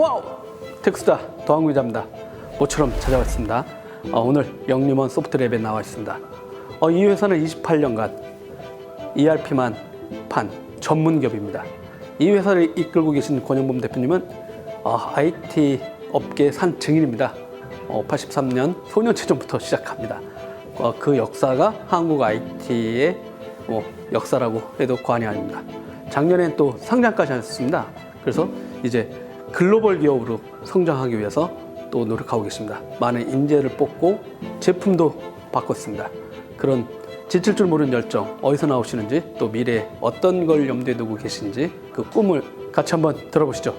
와우! 텍스다 더한구 기자입니다. 모처럼 찾아왔습니다. 오늘 영림원 소프트랩에 나와 있습니다. 이 회사는 28년간 ERP만 판 전문기업입니다. 이 회사를 이끌고 계신 권영범 대표님은 IT 업계 산 증인입니다. 83년 소년체전부터 시작합니다. 그 역사가 한국 IT의 역사라고 해도 과언이 아닙니다. 작년엔 또 상장까지 하셨습니다. 그래서 이제 글로벌 기업으로 성장하기 위해서 또 노력하고 계십니다. 많은 인재를 뽑고 제품도 바꿨습니다. 그런 지칠 줄 모르는 열정 어디서 나오시는지, 또 미래에 어떤 걸 염두에 두고 계신지 그 꿈을 같이 한번 들어보시죠.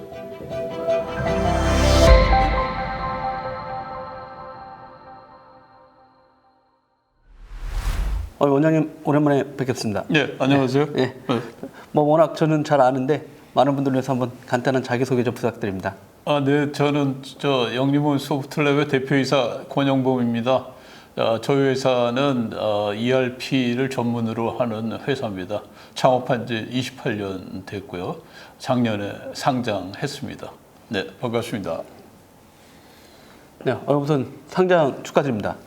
원장님 오랜만에 뵙겠습니다. 네, 안녕하세요. 네. 워낙 저는 잘 아는데 많은 분들을 위해서 한번 간단한 자기소개 좀 부탁드립니다. 네, 저는 영림원 소프트랩의 대표이사 권영범입니다. 저희 회사는 ERP를 전문으로 하는 회사입니다. 창업한 지 28년 됐고요. 작년에 상장했습니다. 네, 반갑습니다. 네, 우선 상장 축하드립니다.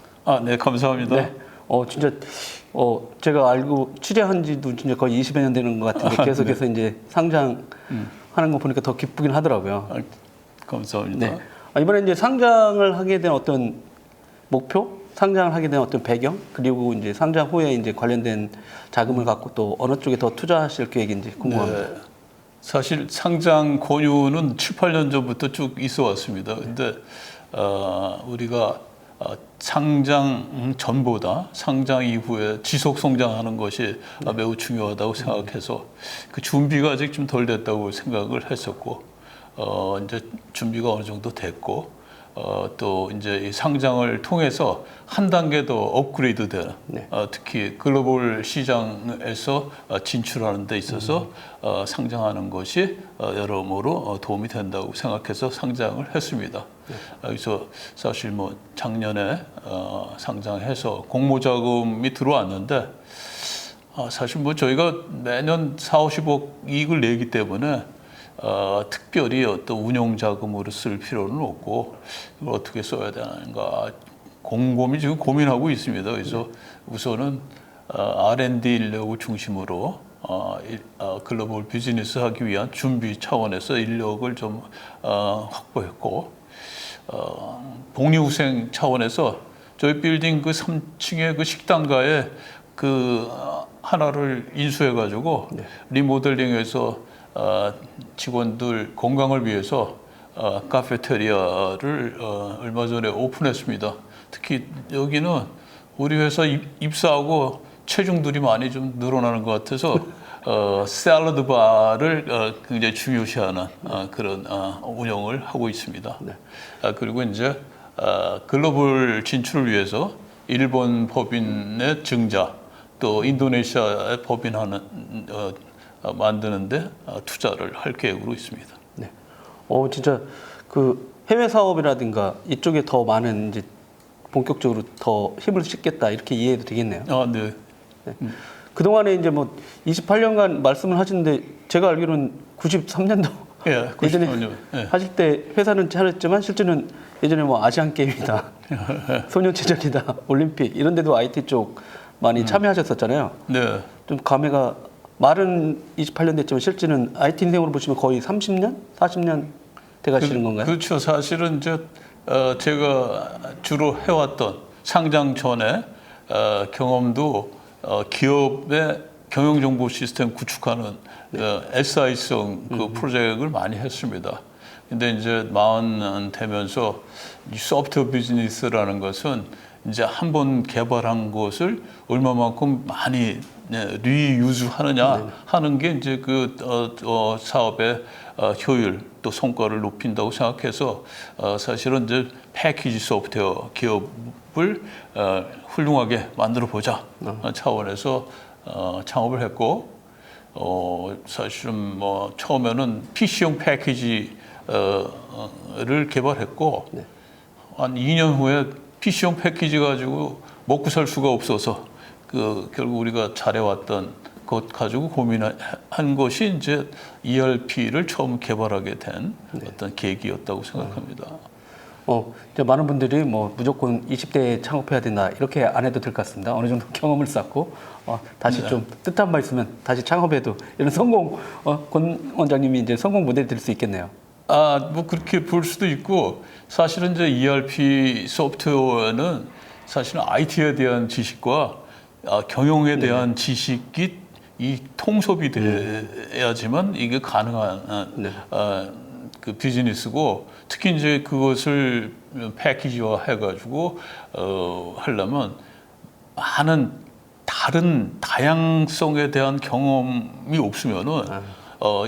네, 감사합니다. 네, 진짜 제가 알고 취재한 지도 진짜 거의 20여 년 되는 것 같은데 계속해서 이제 상장하는 거 보니까 더 기쁘긴 하더라고요. 감사합니다. 네. 이번에 이제 상장을 하게 된 어떤 목표, 상장을 하게 된 어떤 배경, 그리고 이제 상장 후에 이제 관련된 자금을 갖고 또 어느 쪽에 더 투자하실 계획인지 궁금합니다. 네. 사실 상장 권유는 7, 8년 전부터 쭉 있어 왔습니다. 근데 우리가 상장 전보다 상장 이후에 지속 성장하는 것이 매우 중요하다고 생각해서 그 준비가 아직 좀 덜 됐다고 생각을 했었고, 이제 준비가 어느 정도 됐고, 또 이제 이 상장을 통해서 한 단계 더 업그레이드되는, 특히 글로벌 시장에서 진출하는 데 있어서 상장하는 것이 여러모로 도움이 된다고 생각해서 상장을 했습니다. 그래서 사실 작년에 상장해서 공모자금이 들어왔는데, 사실 저희가 매년 4, 50억 이익을 내기 때문에 특별히 어떤 운용 자금으로 쓸 필요는 없고 이걸 어떻게 써야 되는가 곰곰이 지금 고민하고 있습니다. 그래서 우선은 R&D 인력을 중심으로 글로벌 비즈니스 하기 위한 준비 차원에서 인력을 좀 확보했고, 복리후생 차원에서 저희 빌딩 그 3층의 그 식당가에 그 하나를 인수해가지고 리모델링해서 직원들 건강을 위해서 카페테리아를 얼마 전에 오픈했습니다. 특히 여기는 우리 회사 입사하고 체중들이 많이 좀 늘어나는 것 같아서 샐러드 바를 굉장히 중요시하는 그런 운영을 하고 있습니다. 그리고 이제 글로벌 진출을 위해서 일본 법인의 증자, 또 인도네시아의 법인하는 만드는데 투자를 할 계획으로 있습니다. 네. 진짜 그 해외 사업이라든가 이쪽에 더 많은 이제 본격적으로 더 힘을 싣겠다 이렇게 이해해도 되겠네요. 네. 그동안에 이제 28년간 말씀을 하시는데 제가 알기로는 93년도 예전에 하실 때 회사는 차렸지만 실제는 예전에 아시안 게임이다, 소년체전이다, 올림픽 이런 데도 IT 쪽 많이 참여하셨었잖아요. 네. 좀 감회가 말은 28년 됐지만 실제는 IT 인생으로 보시면 거의 30년, 40년 돼가시는 건가요? 그렇죠. 사실은 이제 제가 주로 해왔던 상장 전에 경험도 기업의 경영 정보 시스템 구축하는 SI성 그 프로젝트를 많이 했습니다. 근데 이제 40 되면서 이 소프트웨어 비즈니스라는 것은 이제 한번 개발한 것을 얼마만큼 많이 리유즈하느냐 하는 게 이제 그 사업의 효율 또 성과를 높인다고 생각해서 사실은 이제 패키지 소프트웨어 기업을 훌륭하게 만들어 보자 차원에서 창업을 했고, 사실은 처음에는 PC용 패키지를 개발했고 한 2년 후에 PC용 패키지 가지고 먹고 살 수가 없어서 결국 우리가 잘해왔던 것 가지고 고민한 것이 이제 ERP를 처음 개발하게 된 어떤 계기였다고 생각합니다. 이제 많은 분들이 뭐 무조건 20대에 창업해야 된다 이렇게 안 해도 될 것 같습니다. 어느 정도 경험을 쌓고 다시 좀 뜻한 말 있으면 다시 창업해도 이런 성공 권 원장님이 이제 성공 모델 될 수 있겠네요. 뭐 그렇게 볼 수도 있고 사실은 이제 ERP 소프트웨어는 사실은 IT에 대한 지식과 경영에 대한 지식이 이 통섭이 돼야지만 이게 가능한 그 비즈니스고 특히 이제 그것을 패키지화 해가지고 하려면 많은 다른 다양성에 대한 경험이 없으면은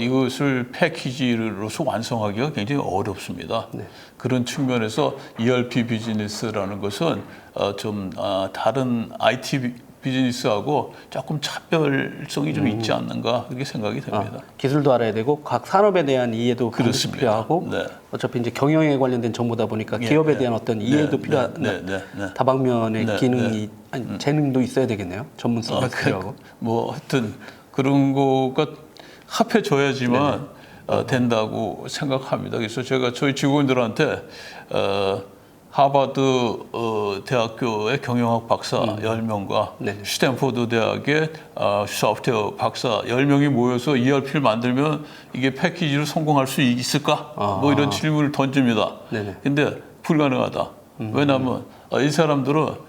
이것을 패키지로서 완성하기가 굉장히 어렵습니다. 그런 측면에서 ERP 비즈니스라는 것은 좀 다른 IT 비즈니스하고 조금 차별성이 좀 있지 않는가 그렇게 생각이 됩니다. 기술도 알아야 되고 각 산업에 대한 이해도 반드시 그렇습니다. 필요하고 네. 어차피 이제 경영에 관련된 정보다 보니까 기업에 대한 어떤 이해도 필요한 다방면의 기능이 아니, 재능도 있어야 되겠네요. 전문성이 필요하고. 뭐 하여튼 그런 거가 합해져야지만 된다고 생각합니다. 그래서 제가 저희 직원들한테 하버드 대학교의 경영학 박사 10명과 스탠포드 대학의 소프트웨어 박사 10명이 모여서 ERP를 만들면 이게 패키지로 성공할 수 있을까? 뭐 이런 질문을 던집니다. 근데 불가능하다. 왜냐하면 이 사람들은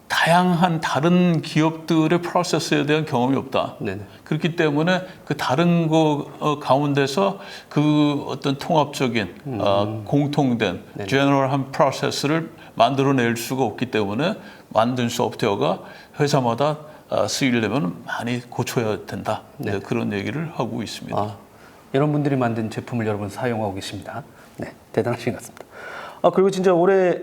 다양한 다른 기업들의 프로세스에 대한 경험이 없다. 그렇기 때문에 그 다른 거 가운데서 그 어떤 통합적인 공통된 제너럴한 프로세스를 만들어낼 수가 없기 때문에 만든 소프트웨어가 회사마다 쓰이려면 많이 고쳐야 된다. 그런 얘기를 하고 있습니다. 이런 분들이 만든 제품을 여러분 사용하고 계십니다. 대단하신 것 같습니다. 그리고 진짜 올해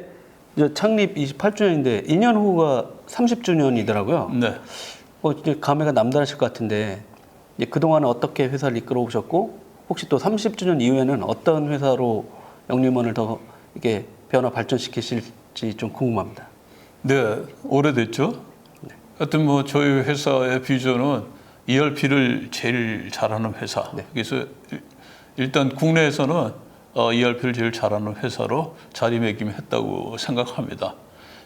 이제 창립 28주년인데 2년 후가 30주년이더라고요. 이제 감회가 남다르실 것 같은데 이제 그동안 어떻게 회사를 이끌어 오셨고 혹시 또 30주년 이후에는 어떤 회사로 영림원을 더 이렇게 변화 발전시키실지 좀 궁금합니다. 네, 오래됐죠. 하여튼 뭐 저희 회사의 비전은 ERP를 제일 잘하는 회사. 그래서 일단 국내에서는 ERP를 제일 잘하는 회사로 자리매김했다고 생각합니다.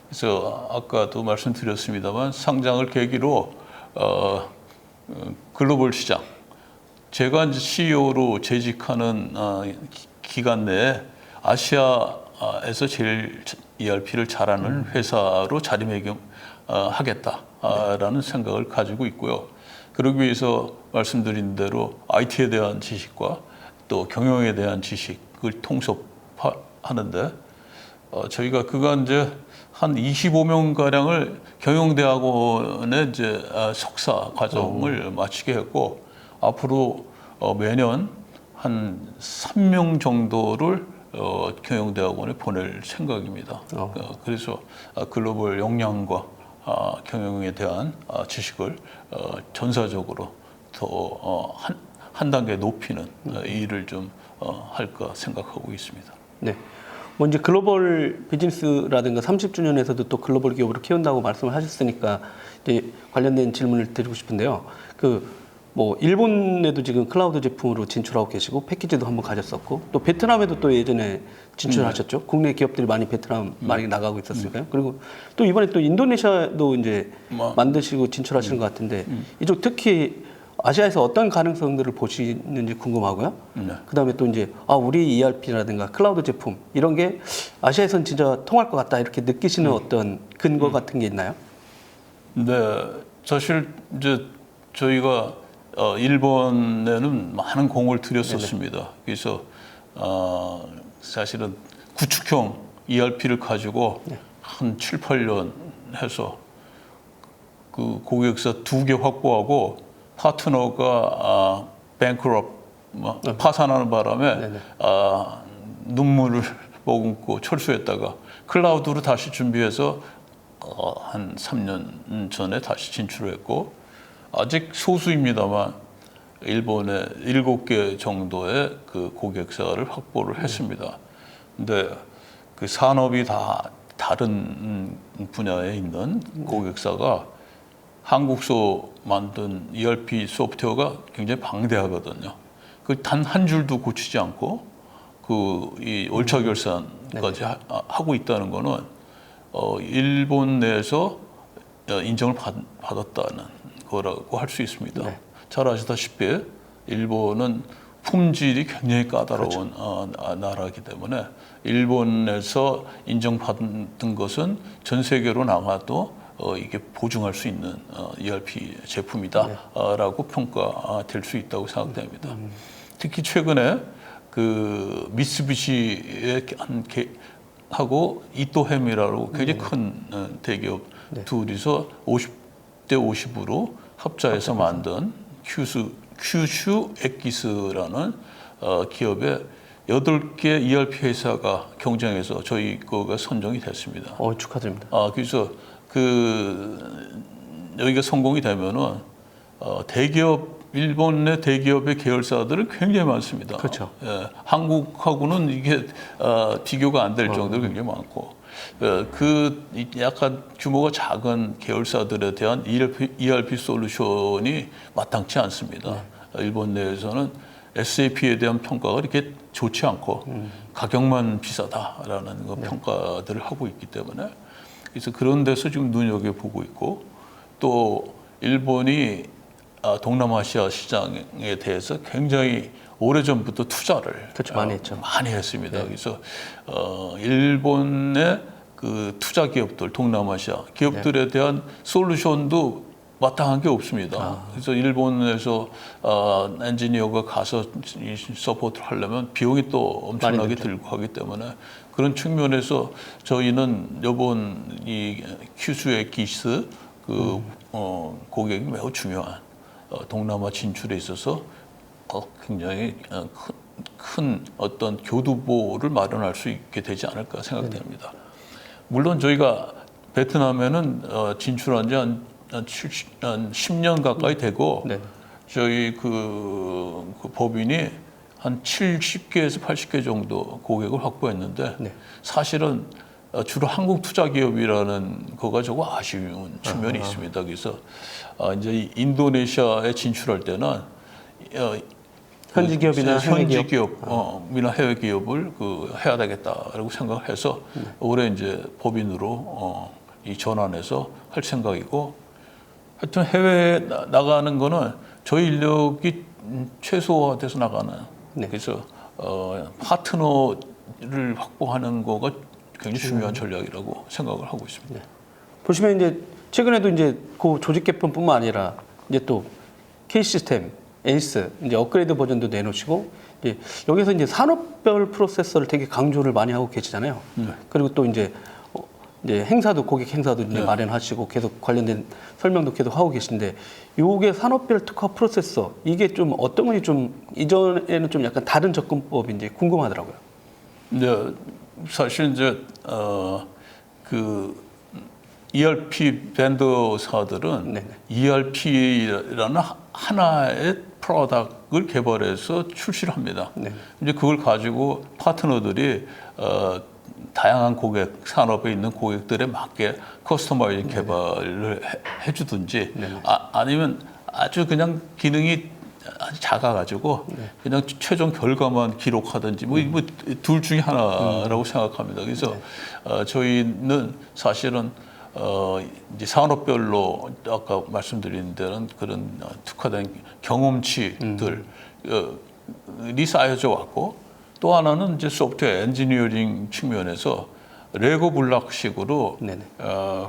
그래서 아까도 말씀드렸습니다만 상장을 계기로 글로벌 시장, 제가 이제 CEO로 재직하는 기간 내에 아시아에서 제일 ERP를 잘하는 회사로 자리매김하겠다라는 생각을 가지고 있고요. 그러기 위해서 말씀드린 대로 IT에 대한 지식과 또 경영에 대한 지식을 통섭하는데 저희가 그간 이제 한 25명 가량을 경영대학원의 이제 석사 과정을 마치게 했고 앞으로 매년 한 3명 정도를 경영대학원에 보낼 생각입니다. 그래서 글로벌 역량과 경영에 대한 지식을 전사적으로 더 한 단계 높이는 일을 좀 할까 생각하고 있습니다. 뭐 이제 글로벌 비즈니스라든가 30주년에서도 또 글로벌 기업으로 키운다고 말씀을 하셨으니까 이제 관련된 질문을 드리고 싶은데요. 뭐 일본에도 지금 클라우드 제품으로 진출하고 계시고 패키지도 한번 가졌었고 또 베트남에도 또 예전에 진출하셨죠. 국내 기업들이 많이 베트남 많이 나가고 있었으니까요. 그리고 또 이번에 또 인도네시아도 이제 만드시고 진출하시는 것 같은데 이쪽 특히 아시아에서 어떤 가능성들을 보시는지 궁금하고요. 그다음에 또 이제 우리 ERP라든가 클라우드 제품 이런 게 아시아에선 진짜 통할 것 같다 이렇게 느끼시는 어떤 근거 같은 게 있나요? 네, 사실 이제 저희가 일본에는 많은 공을 들였었습니다. 그래서 사실은 구축형 ERP를 가지고 한 7, 8년 해서 그 고객사 2개 확보하고 파트너가 뱅크럽 파산하는 바람에 눈물을 머금고 철수했다가 클라우드로 다시 준비해서 한 3년 전에 다시 진출했고 아직 소수입니다만 일본에 7개 정도의 그 고객사를 확보를 했습니다. 근데 그 산업이 다 다른 분야에 있는 고객사가 한국서 만든 ERP 소프트웨어가 굉장히 방대하거든요. 그 단 한 줄도 고치지 않고 이 월차 결산까지 하고 있다는 거는 일본 내에서 인정을 받았다는 거라고 할 수 있습니다. 네. 잘 아시다시피 일본은 품질이 굉장히 까다로운 나라이기 때문에 일본에서 인정받은 것은 전 세계로 나가도 이게 보증할 수 있는 ERP 제품이다라고 평가될 수 있다고 생각됩니다. 특히 최근에 그 미쓰비시의 하고 이토헤미라고 굉장히 큰 대기업 둘이서 50대 50으로 합자해서 만든 큐슈 엑기스라는 기업의 8개 ERP 회사가 경쟁해서 저희 거가 선정이 됐습니다. 축하드립니다. 그래서 여기가 성공이 되면은 일본 내 대기업의 계열사들은 굉장히 많습니다. 그렇죠. 예, 한국하고는 이게 비교가 안 될 정도로 굉장히 많고, 약간 규모가 작은 계열사들에 대한 ERP 솔루션이 마땅치 않습니다. 일본 내에서는 SAP에 대한 평가가 이렇게 좋지 않고 가격만 비싸다라는 평가들을 하고 있기 때문에, 그래서 그런 데서 지금 눈여겨보고 있고, 또 일본이 동남아시아 시장에 대해서 굉장히 오래전부터 투자를 많이 했죠. 많이 했습니다. 그래서 일본의 그 투자 기업들, 동남아시아 기업들에 대한 솔루션도 마땅한 게 없습니다. 그래서 일본에서 엔지니어가 가서 이 서포트를 하려면 비용이 또 엄청나게 들고 하기 때문에, 그런 측면에서 저희는 이번 이 큐슈의 기스 고객이 매우 중요한 동남아 진출에 있어서 굉장히 큰 어떤 교두보를 마련할 수 있게 되지 않을까 생각됩니다. 물론 저희가 베트남에는 진출한 지 한 10년 가까이 되고, 저희 그 법인이 한 70개에서 80개 정도 고객을 확보했는데, 사실은 주로 한국 투자 기업이라는 거가 조금 아쉬운 측면이 있습니다. 그래서 이제 인도네시아에 진출할 때는 현지 기업이나 현지 기업이나 해외 기업을 해야 되겠다라고 생각을 해서 올해 이제 법인으로 이 전환해서 할 생각이고, 하여튼 해외에 나가는 거는 저희 인력이 최소화돼서 나가는, 그래서 파트너를 확보하는 거가 굉장히 중요한 전략이라고 생각을 하고 있습니다. 보시면 이제 최근에도 이제 그 조직 개편뿐만 아니라 이제 또 K 시스템, 에이스 이제 업그레이드 버전도 내놓으시고, 이제 여기서 이제 산업별 프로세서를 되게 강조를 많이 하고 계시잖아요. 그리고 또 이제 고객 행사도 이제 마련하시고 계속 관련된 설명도 계속 하고 계신데, 요게 산업별 특화 프로세서, 이게 좀 어떤 건지 좀 이전에는 좀 약간 다른 접근법인지 궁금하더라고요. 네, 사실 이제 그 ERP 벤더사들은 ERP라는 하나의 프로덕트를 개발해서 출시를 합니다. 이제 그걸 가지고 파트너들이 다양한 고객, 산업에 있는 고객들에 맞게 커스터마이징 개발을 해주든지, 아니면 아주 그냥 기능이 아주 작아가지고 그냥 최종 결과만 기록하든지 뭐 둘 중에 하나라고 생각합니다. 그래서 저희는 사실은 이제 산업별로 아까 말씀드린 데는 그런 특화된 경험치들이 쌓여져 왔고, 또 하나는 이제 소프트웨어 엔지니어링 측면에서 레고 블록식으로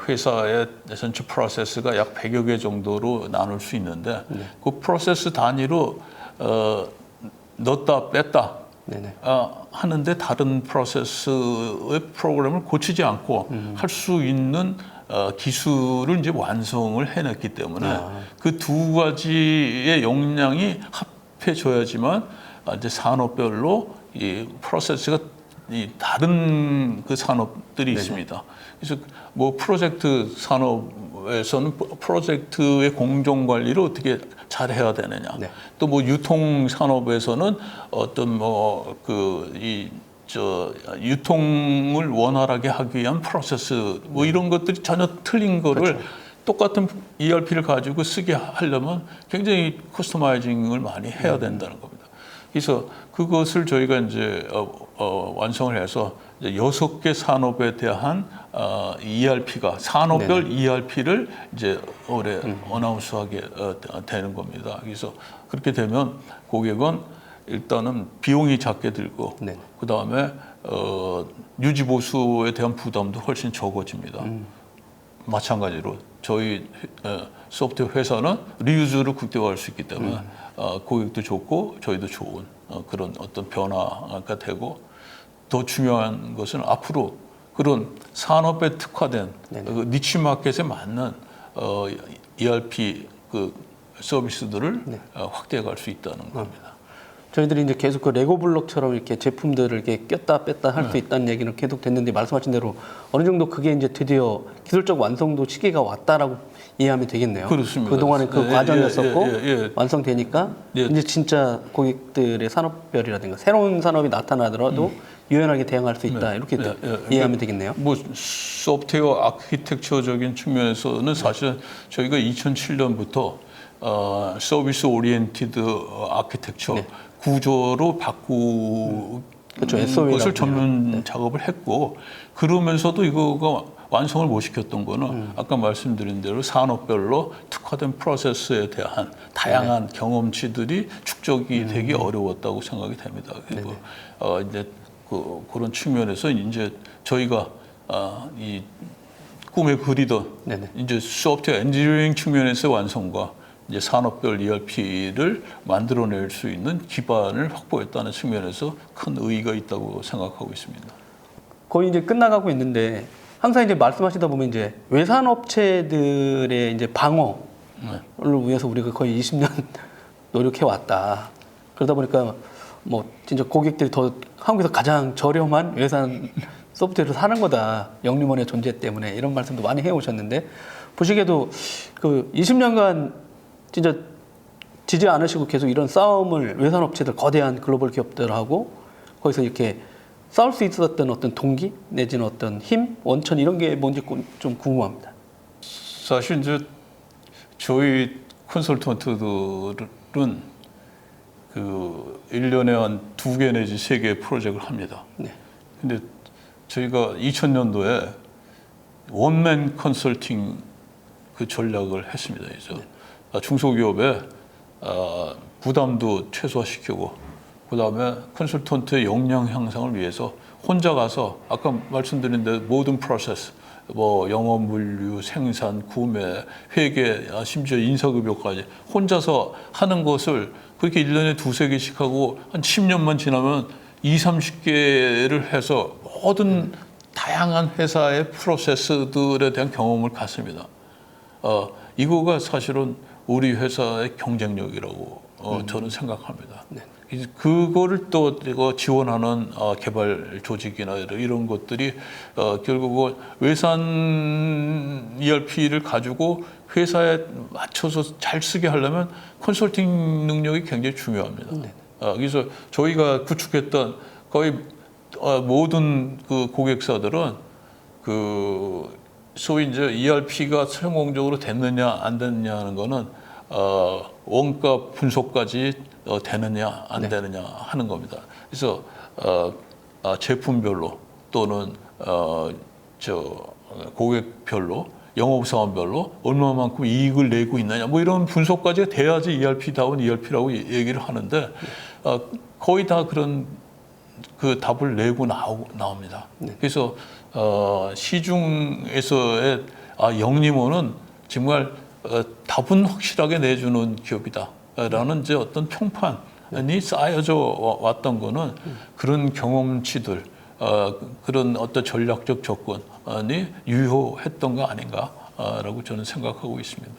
회사의 전체 프로세스가 약 100여 개 정도로 나눌 수 있는데, 그 프로세스 단위로 넣었다 뺐다 하는데, 다른 프로세스의 프로그램을 고치지 않고 할 수 있는 기술을 이제 완성을 해냈기 때문에, 그 두 가지의 역량이 합해져야지만 이제 산업별로 이 프로세스가 이 다른 그 산업들이 있습니다. 그래서 뭐 프로젝트 산업에서는 프로젝트의 공정 관리를 어떻게 잘 해야 되느냐. 또 뭐 유통 산업에서는 어떤 유통을 원활하게 하기 위한 프로세스 뭐 이런 것들이 전혀 틀린 거를 똑같은 ERP를 가지고 쓰게 하려면 굉장히 커스터마이징을 많이 해야 된다는 겁니다. 그래서 그것을 저희가 이제 완성을 해서 이제 6개 산업에 대한 ERP가 산업별 ERP를 이제 올해 어나운스하게 되는 겁니다. 그래서 그렇게 되면 고객은 일단은 비용이 작게 들고 네. 그 다음에 유지 보수에 대한 부담도 훨씬 적어집니다. 마찬가지로 저희 소프트웨어 회사는 리유즈를 극대화할 수 있기 때문에 고객도 좋고 저희도 좋은 그런 어떤 변화가 되고 더 중요한 것은 앞으로 그런 산업에 특화된 그 니치 마켓에 맞는 ERP 그 서비스들을 확대해 갈 수 있다는 겁니다. 저희들이 이제 계속 그 레고 블록처럼 이렇게 제품들을 이렇게 꼈다 뺐다 할 수 있다는 얘기는 계속 됐는데 말씀하신 대로 어느 정도 그게 이제 드디어 기술적 완성도 시기가 왔다라고 이해하면 되겠네요. 그렇습니다. 그동안에 그 과정이었었고 예. 완성되니까 이제 진짜 고객들의 산업별이라든가 새로운 산업이 나타나더라도 유연하게 대응할 수 있다 이렇게 이해하면 되겠네요. 뭐 소프트웨어 아키텍처적인 측면에서는 사실 저희가 2007년부터 서비스 오리엔티드 아키텍처 구조로 바꾸는 것을 전면 작업을 했고 그러면서도 이거가 완성을 못 시켰던 거는 아까 말씀드린 대로 산업별로 특화된 프로세스에 대한 다양한 경험치들이 축적이 되기 어려웠다고 생각이 됩니다. 그리고 이제 그런 측면에서 이제 저희가 이 꿈에 그리던 이제 소프트웨어 엔지니어링 측면에서 완성과 이제 산업별 ERP를 만들어낼 수 있는 기반을 확보했다는 측면에서 큰 의의가 있다고 생각하고 있습니다. 거의 이제 끝나가고 있는데 항상 이제 말씀하시다 보면 이제 외산업체들의 이제 방어를 위해서 우리가 거의 20년 노력해 왔다. 그러다 보니까 뭐 진짜 고객들이 더 한국에서 가장 저렴한 외산 소프트웨어를 사는 거다. 영림원의 존재 때문에 이런 말씀도 많이 해오셨는데 보시기에도 그 20년간 진짜 지지 않으시고 계속 이런 싸움을 외산업체들 거대한 글로벌 기업들하고 거기서 이렇게 싸울 수 있었던 어떤 동기 내지는 어떤 힘, 원천 이런 게 뭔지 좀 궁금합니다. 사실 이제 저희 컨설턴트들은 그 1년에 한 2개 내지 3개 프로젝트를 합니다. 근데 저희가 2000년도에 원맨 컨설팅 그 전략을 했습니다. 그래서 중소기업에 부담도 최소화시키고 그다음에 컨설턴트의 역량 향상을 위해서 혼자 가서 아까 말씀드린 데 모든 프로세스 뭐 영업 물류, 생산, 구매, 회계, 심지어 인사급여까지 혼자서 하는 것을 그렇게 1년에 2-3개씩 하고 한 10년만 지나면 20-30개를 해서 모든 다양한 회사의 프로세스들에 대한 경험을 갖습니다. 이거가 사실은 우리 회사의 경쟁력이라고 저는 생각합니다. 그거를 또 지원하는 개발 조직이나 이런 것들이 결국은 외산 ERP를 가지고 회사에 맞춰서 잘 쓰게 하려면 컨설팅 능력이 굉장히 중요합니다. 그래서 저희가 구축했던 거의 모든 그 고객사들은 그 소위 이제 ERP가 성공적으로 됐느냐 안 됐느냐 하는 거는 원가 분석까지 되느냐 안 되느냐 하는 겁니다. 그래서 제품별로 또는 고객별로 영업사원별로 얼마만큼 이익을 내고 있느냐 뭐 이런 분석까지 돼야지 ERP다운 ERP라고 얘기를 하는데 거의 다 그런 그 답을 내고 나옵니다. 그래서 시중에서의 영림원은 정말 답은 확실하게 내주는 기업이다라는 이제 어떤 평판이 쌓여져 왔던 거는 그런 경험치들, 그런 어떤 전략적 접근이 유효했던 거 아닌가라고 저는 생각하고 있습니다.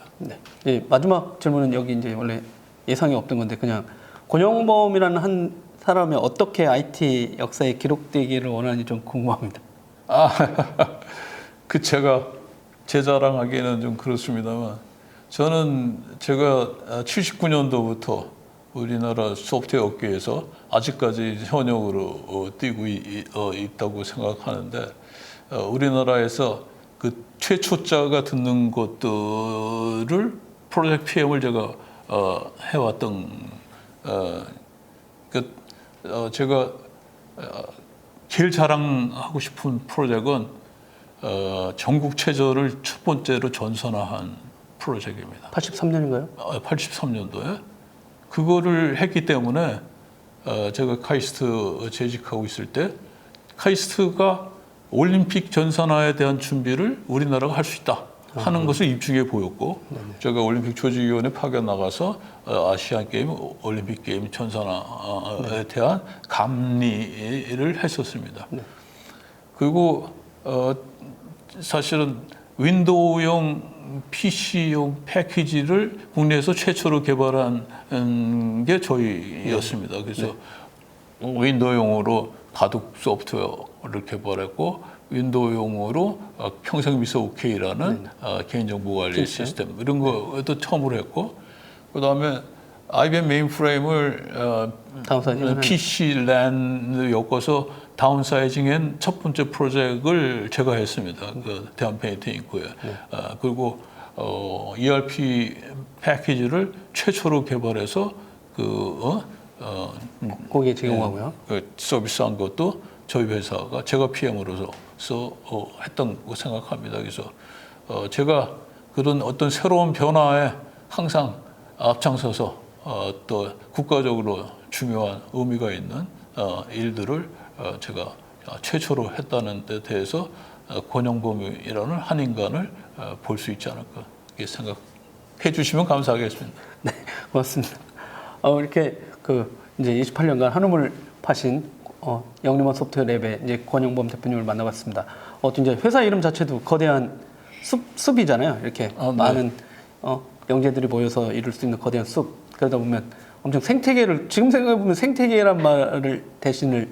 네, 마지막 질문은 여기 이제 원래 예상이 없던 건데 그냥 권영범이라는 한 사람이 어떻게 IT 역사에 기록되기를 원하는지 좀 궁금합니다. 그 제가 제 자랑하기에는 좀 그렇습니다만 저는 제가 79년도부터 우리나라 소프트웨어 업계에서 아직까지 현역으로 뛰고 있다고 생각하는데 우리나라에서 그 최초자가 듣는 것들을 프로젝트 PM을 제가 해왔던 제가 제일 자랑하고 싶은 프로젝트는 전국 체조를 첫 번째로 전선화한 프로젝트입니다. 83년인가요? 83년도에 그거를 했기 때문에 제가 카이스트 재직하고 있을 때 카이스트가 올림픽 전선화에 대한 준비를 우리나라가 할 수 있다 하는 것을 입증해 보였고 제가 올림픽 조직위원회 파견 나가서 아시안 게임, 올림픽 게임 전선화에 대한 감리를 했었습니다. 그리고 사실은 윈도우용 PC용 패키지를 국내에서 최초로 개발한 게 저희였습니다. 그래서 윈도우용으로 바둑 소프트웨어를 개발했고 윈도우용으로 평생 미서 OK라는 개인정보관리 시스템 이런 것도 처음으로 했고 그다음에 IBM 메인프레임을 PC 랜을 엮어서 다운사이징한 첫 번째 프로젝트를 제가 했습니다. 그 대한페인팅 인크에. 그리고 ERP 패키지를 최초로 개발해서 거기에 제공하고요. 서비스한 것도 저희 회사가 제가 PM으로서 했던 거 생각합니다. 그래서 제가 그런 어떤 새로운 변화에 항상 앞장서서 또 국가적으로 중요한 의미가 있는 일들을 제가 최초로 했다는 데 대해서 권영범이라는 한 인간을 볼 수 있지 않을까 이렇게 생각해 주시면 감사하겠습니다. 네, 고맙습니다. 이렇게 이제 28년간 한우물 파신 영림원 소프트랩의 이제 권영범 대표님을 만나봤습니다. 이제 회사 이름 자체도 거대한 숲이잖아요. 이렇게 많은 영재들이 모여서 이룰 수 있는 거대한 숲. 그러다 보면 엄청 생태계를 지금 생각해 보면 생태계란 말을 대신을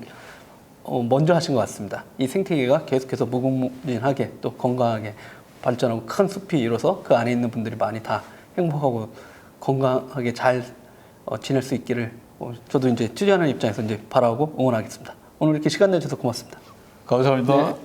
먼저 하신 것 같습니다. 이 생태계가 계속해서 무궁무진하게 또 건강하게 발전하고 큰 숲이 이뤄서 그 안에 있는 분들이 많이 다 행복하고 건강하게 잘 지낼 수 있기를 저도 이제 취재하는 입장에서 이제 바라고 응원하겠습니다. 오늘 이렇게 시간 내주셔서 고맙습니다. 감사합니다. 네.